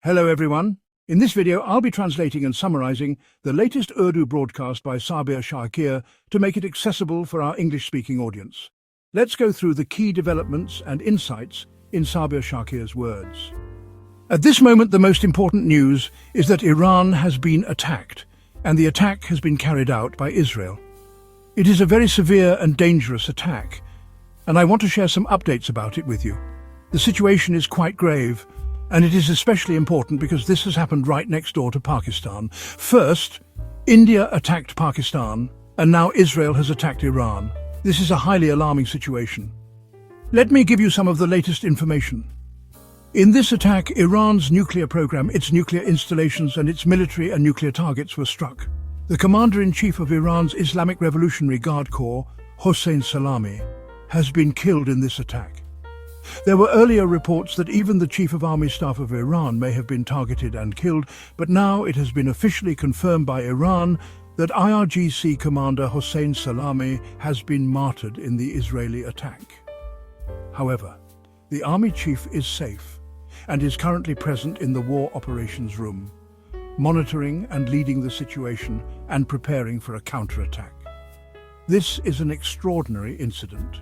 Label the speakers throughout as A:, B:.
A: Hello everyone. In this video, I'll be translating and summarizing the latest Urdu broadcast by Sabir Shakir to make it accessible for our English-speaking audience. Let's go through the key developments and insights in Sabir Shakir's words. At this moment, the most important news is that Iran has been attacked, and the attack has been carried out by Israel. It is a very severe and dangerous attack, and I want to share some updates about it with you. The situation is quite grave, and it is especially important because this has happened right next door to Pakistan. First, India attacked Pakistan, and now Israel has attacked Iran. This is a highly alarming situation. Let me give you some of the latest information. In this attack, Iran's nuclear program, its nuclear installations and its military and nuclear targets were struck. The commander-in-chief of Iran's Islamic Revolutionary Guard Corps, Hossein Salami, has been killed in this attack. There were earlier reports that even the Chief of Army Staff of Iran may have been targeted and killed, but now it has been officially confirmed by Iran that IRGC commander Hossein Salami has been martyred in the Israeli attack. However, the army chief is safe and is currently present in the War Operations Room, monitoring and leading the situation and preparing for a counterattack. This is an extraordinary incident.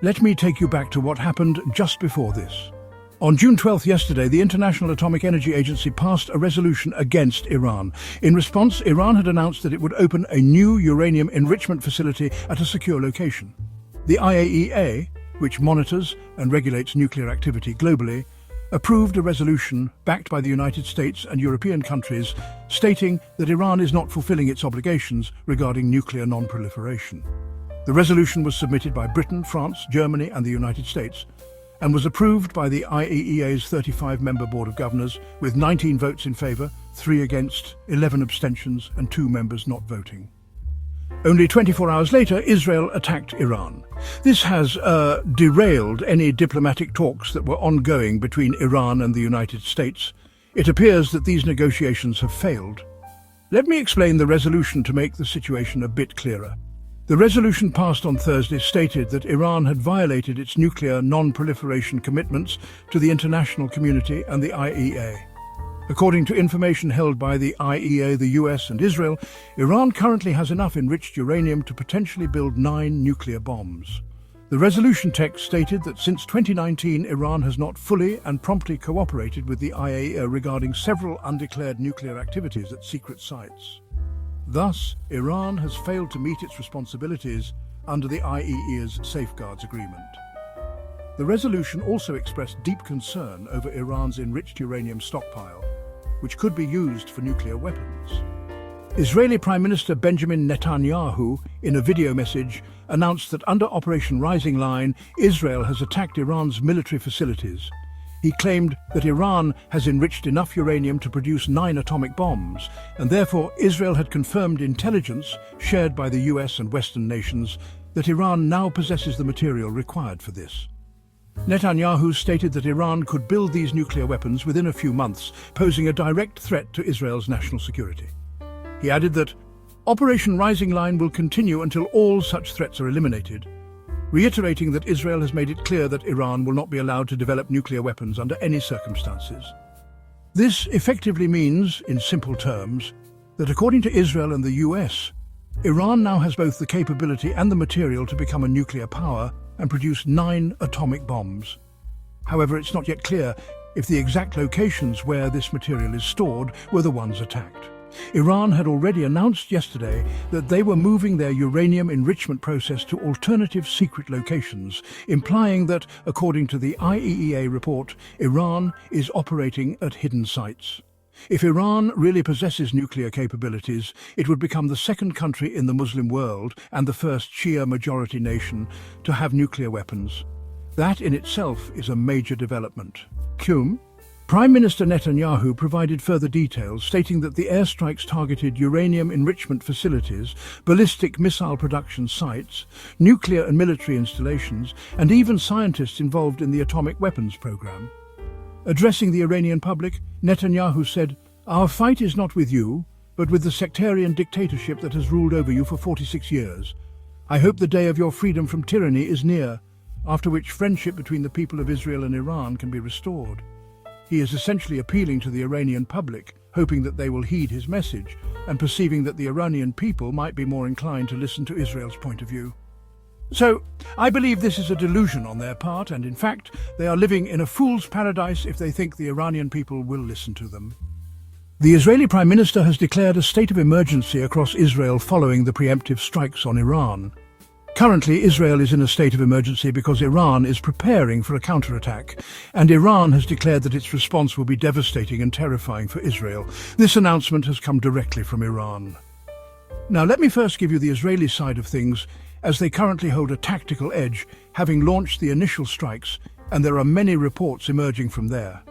A: Let me take you back to what happened just before this. On June 12th yesterday, the International Atomic Energy Agency passed a resolution against Iran. In response, Iran had announced that it would open a new uranium enrichment facility at a secure location. The IAEA, which monitors and regulates nuclear activity globally, approved a resolution backed by the United States and European countries stating that Iran is not fulfilling its obligations regarding nuclear non-proliferation. The resolution was submitted by Britain, France, Germany and the United States and was approved by the IAEA's 35-member Board of Governors with 19 votes in favour, 3 against, 11 abstentions and 2 members not voting. Only 24 hours later, Israel attacked Iran. This has derailed any diplomatic talks that were ongoing between Iran and the United States. It appears that these negotiations have failed. Let me explain the resolution to make the situation a bit clearer. The resolution passed on Thursday stated that Iran had violated its nuclear non-proliferation commitments to the international community and the IAEA. According to information held by the IAEA, the US and Israel, Iran currently has enough enriched uranium to potentially build 9 nuclear bombs. The resolution text stated that since 2019, Iran has not fully and promptly cooperated with the IAEA regarding several undeclared nuclear activities at secret sites. Thus, Iran has failed to meet its responsibilities under the IAEA's Safeguards Agreement. The resolution also expressed deep concern over Iran's enriched uranium stockpile, which could be used for nuclear weapons. Israeli Prime Minister Benjamin Netanyahu, in a video message, announced that under Operation Rising Line, Israel has attacked Iran's military facilities. He claimed that Iran has enriched enough uranium to produce 9 atomic bombs, and therefore Israel had confirmed intelligence shared by the US and Western nations that Iran now possesses the material required for this. Netanyahu stated that Iran could build these nuclear weapons within a few months, posing a direct threat to Israel's national security. He added that Operation Rising Line will continue until all such threats are eliminated, reiterating that Israel has made it clear that Iran will not be allowed to develop nuclear weapons under any circumstances. This effectively means, in simple terms, that according to Israel and the US, Iran now has both the capability and the material to become a nuclear power and produce 9 atomic bombs. However, it's not yet clear if the exact locations where this material is stored were the ones attacked. Iran had already announced yesterday that they were moving their uranium enrichment process to alternative secret locations, implying that, according to the IAEA report, Iran is operating at hidden sites. If Iran really possesses nuclear capabilities, it would become the second country in the Muslim world and the first Shia majority nation to have nuclear weapons. That in itself is a major development. Prime Minister Netanyahu provided further details, stating that the airstrikes targeted uranium enrichment facilities, ballistic missile production sites, nuclear and military installations, and even scientists involved in the atomic weapons program. Addressing the Iranian public, Netanyahu said, "Our fight is not with you, but with the sectarian dictatorship that has ruled over you for 46 years. I hope the day of your freedom from tyranny is near, after which friendship between the people of Israel and Iran can be restored." He is essentially appealing to the Iranian public, hoping that they will heed his message, and perceiving that the Iranian people might be more inclined to listen to Israel's point of view. So, I believe this is a delusion on their part, and in fact, they are living in a fool's paradise if they think the Iranian people will listen to them. The Israeli Prime Minister has declared a state of emergency across Israel following the preemptive strikes on Iran. Currently, Israel is in a state of emergency because Iran is preparing for a counterattack, and Iran has declared that its response will be devastating and terrifying for Israel. This announcement has come directly from Iran. Now, let me first give you the Israeli side of things, as they currently hold a tactical edge, having launched the initial strikes, and there are many reports emerging from there.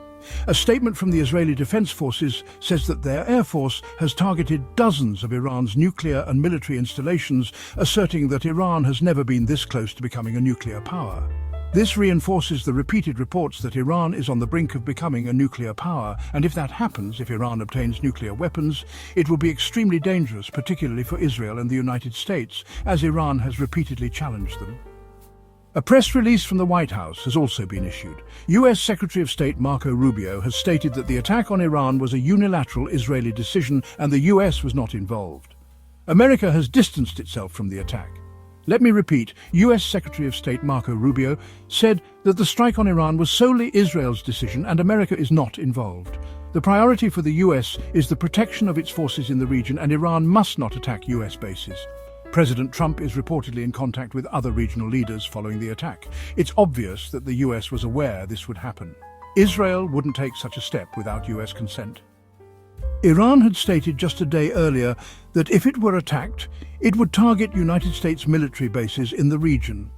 A: A statement from the Israeli Defense Forces says that their air force has targeted dozens of Iran's nuclear and military installations, asserting that Iran has never been this close to becoming a nuclear power. This reinforces the repeated reports that Iran is on the brink of becoming a nuclear power, and if that happens, if Iran obtains nuclear weapons, it will be extremely dangerous, particularly for Israel and the United States, as Iran has repeatedly challenged them. A press release from the White House has also been issued. US Secretary of State Marco Rubio has stated that the attack on Iran was a unilateral Israeli decision and the US was not involved. America has distanced itself from the attack. Let me repeat, US Secretary of State Marco Rubio said that the strike on Iran was solely Israel's decision and America is not involved. The priority for the US is the protection of its forces in the region, and Iran must not attack US bases. President Trump is reportedly in contact with other regional leaders following the attack. It's obvious that the US was aware this would happen. Israel wouldn't take such a step without US consent. Iran had stated just a day earlier that if it were attacked, it would target United States military bases in the region.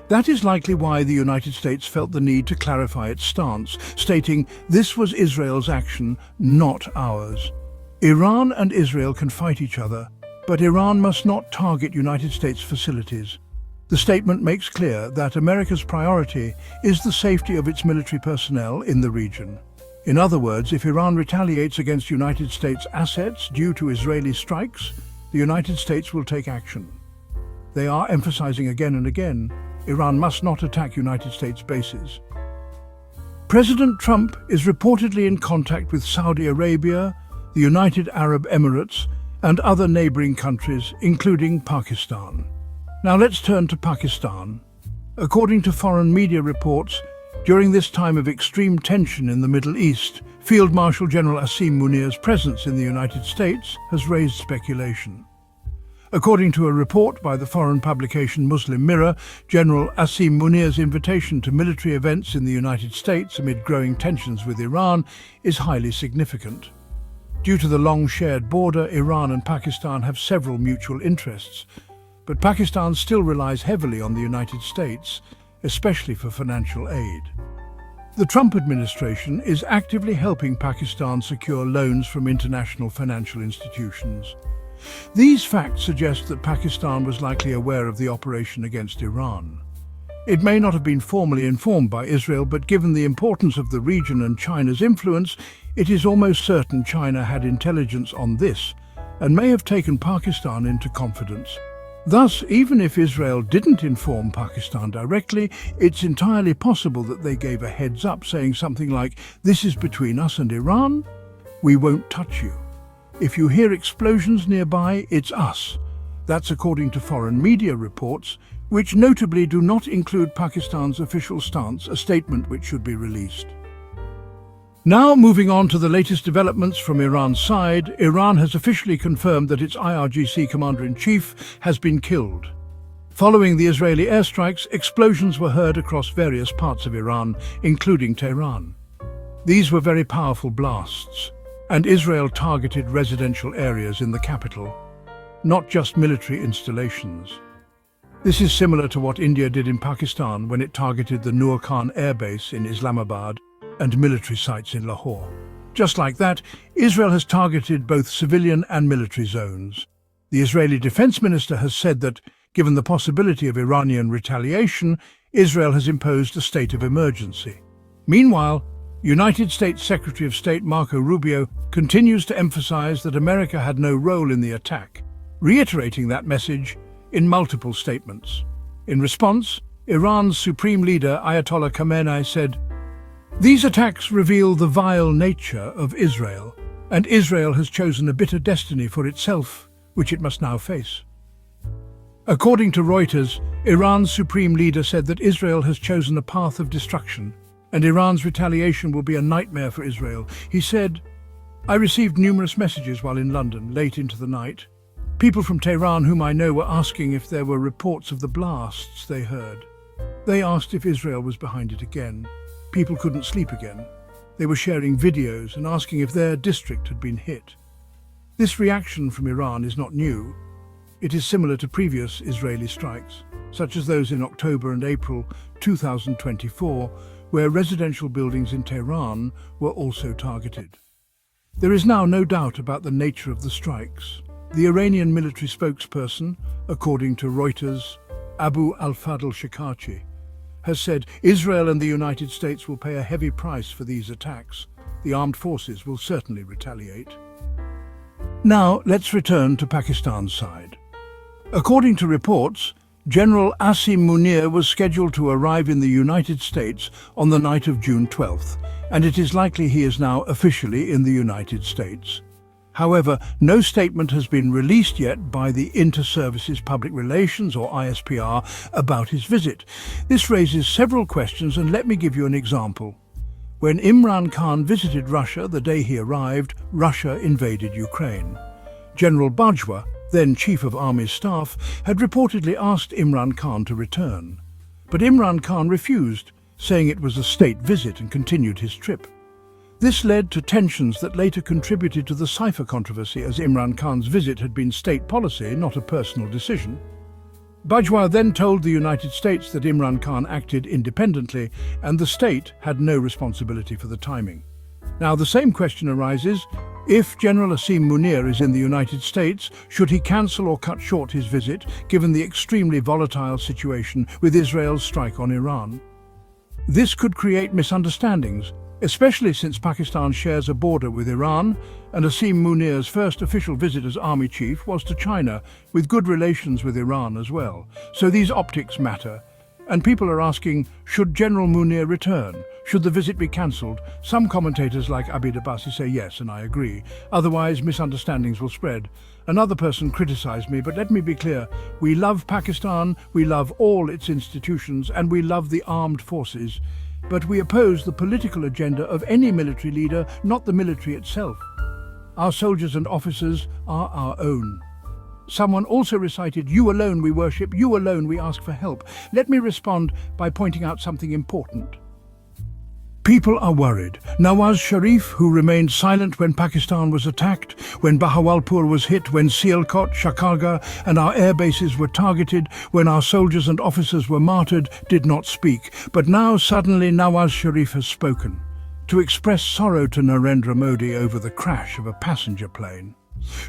A: That is likely why the United States felt the need to clarify its stance, stating this was Israel's action, not ours. Iran and Israel can fight each other, but Iran must not target United States facilities. The statement makes clear that America's priority is the safety of its military personnel in the region. In other words, if Iran retaliates against United States assets due to Israeli strikes, the United States will take action. They are emphasizing again and again, Iran must not attack United States bases. President Trump is reportedly in contact with Saudi Arabia, the United Arab Emirates, and other neighboring countries, including Pakistan. Now let's turn to Pakistan. According to foreign media reports, during this time of extreme tension in the Middle East, Field Marshal General Asim Munir's presence in the United States has raised speculation. According to a report by the foreign publication Muslim Mirror, General Asim Munir's invitation to military events in the United States amid growing tensions with Iran is highly significant. Due to the long shared border, Iran and Pakistan have several mutual interests, but Pakistan still relies heavily on the United States, especially for financial aid. The Trump administration is actively helping Pakistan secure loans from international financial institutions. These facts suggest that Pakistan was likely aware of the operation against Iran. It may not have been formally informed by Israel, but given the importance of the region and China's influence, it is almost certain China had intelligence on this and may have taken Pakistan into confidence. Thus, even if Israel didn't inform Pakistan directly, it's entirely possible that they gave a heads up, saying something like, "This is between us and Iran. We won't touch you. If you hear explosions nearby, it's us." That's according to foreign media reports, which notably do not include Pakistan's official stance, a statement which should be released. Now, moving on to the latest developments from Iran's side, Iran has officially confirmed that its IRGC commander-in-chief has been killed. Following the Israeli airstrikes, explosions were heard across various parts of Iran, including Tehran. These were very powerful blasts, and Israel targeted residential areas in the capital, not just military installations. This is similar to what India did in Pakistan when it targeted the Noor Khan Air Base in Islamabad and military sites in Lahore. Just like that, Israel has targeted both civilian and military zones. The Israeli Defense Minister has said that, given the possibility of Iranian retaliation, Israel has imposed a state of emergency. Meanwhile, United States Secretary of State Marco Rubio continues to emphasize that America had no role in the attack, reiterating that message in multiple statements. In response, Iran's supreme leader Ayatollah Khamenei said, These attacks reveal the vile nature of Israel, and Israel has chosen a bitter destiny for itself, which it must now face. According to Reuters, Iran's supreme leader said that Israel has chosen a path of destruction, and Iran's retaliation will be a nightmare for Israel. He said, "I received numerous messages while in London, late into the night. People from Tehran whom I know were asking if there were reports of the blasts they heard. They asked if Israel was behind it again. People couldn't sleep again. They were sharing videos and asking if their district had been hit." This reaction from Iran is not new. It is similar to previous Israeli strikes, such as those in October and April 2024, where residential buildings in Tehran were also targeted. There is now no doubt about the nature of the strikes. The Iranian military spokesperson, according to Reuters, Abu al-Fadl Shakir, has said Israel and the United States will pay a heavy price for these attacks. The armed forces will certainly retaliate. Now, let's return to Pakistan's side. According to reports, General Asim Munir was scheduled to arrive in the United States on the night of June 12th, and it is likely he is now officially in the United States. However, no statement has been released yet by the Inter-Services Public Relations, or ISPR, about his visit. This raises several questions, and let me give you an example. When Imran Khan visited Russia the day he arrived, Russia invaded Ukraine. General Bajwa, then Chief of Army Staff, had reportedly asked Imran Khan to return. But Imran Khan refused, saying it was a state visit, and continued his trip. This led to tensions that later contributed to the cipher controversy, as Imran Khan's visit had been state policy, not a personal decision. Bajwa then told the United States that Imran Khan acted independently and the state had no responsibility for the timing. Now, the same question arises: if General Asim Munir is in the United States, should he cancel or cut short his visit, given the extremely volatile situation with Israel's strike on Iran? This could create misunderstandings, especially since Pakistan shares a border with Iran, and Asim Munir's first official visit as army chief was to China, with good relations with Iran as well. So these optics matter. And people are asking, should General Munir return? Should the visit be cancelled? Some commentators like Abid Abbasi say yes, and I agree. Otherwise, misunderstandings will spread. Another person criticized me, but let me be clear. We love Pakistan, we love all its institutions, and we love the armed forces. But we oppose the political agenda of any military leader, not the military itself. Our soldiers and officers are our own. Someone also recited, "You alone we worship, you alone we ask for help." Let me respond by pointing out something important. People are worried. Nawaz Sharif, who remained silent when Pakistan was attacked, when Bahawalpur was hit, when Sialkot, Shakarga and our air bases were targeted, when our soldiers and officers were martyred, did not speak. But now suddenly Nawaz Sharif has spoken to express sorrow to Narendra Modi over the crash of a passenger plane.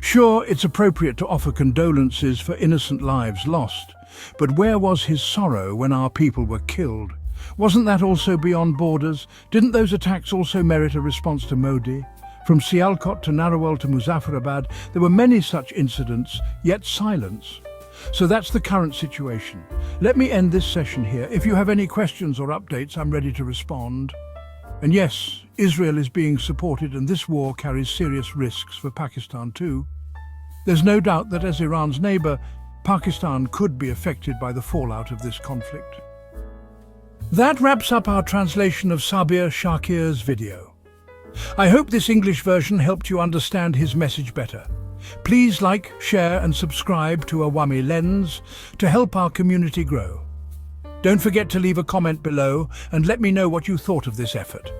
A: Sure, it's appropriate to offer condolences for innocent lives lost, but where was his sorrow when our people were killed? Wasn't that also beyond borders? Didn't those attacks also merit a response to Modi? From Sialkot to Narwal to Muzaffarabad, there were many such incidents, yet silence. So that's the current situation. Let me end this session here. If you have any questions or updates, I'm ready to respond. And yes, Israel is being supported, and this war carries serious risks for Pakistan too. There's no doubt that as Iran's neighbour, Pakistan could be affected by the fallout of this conflict. That wraps up our translation of Sabir Shakir's video. I hope this English version helped you understand his message better. Please like, share and subscribe to Awami Lens to help our community grow. Don't forget to leave a comment below and let me know what you thought of this effort.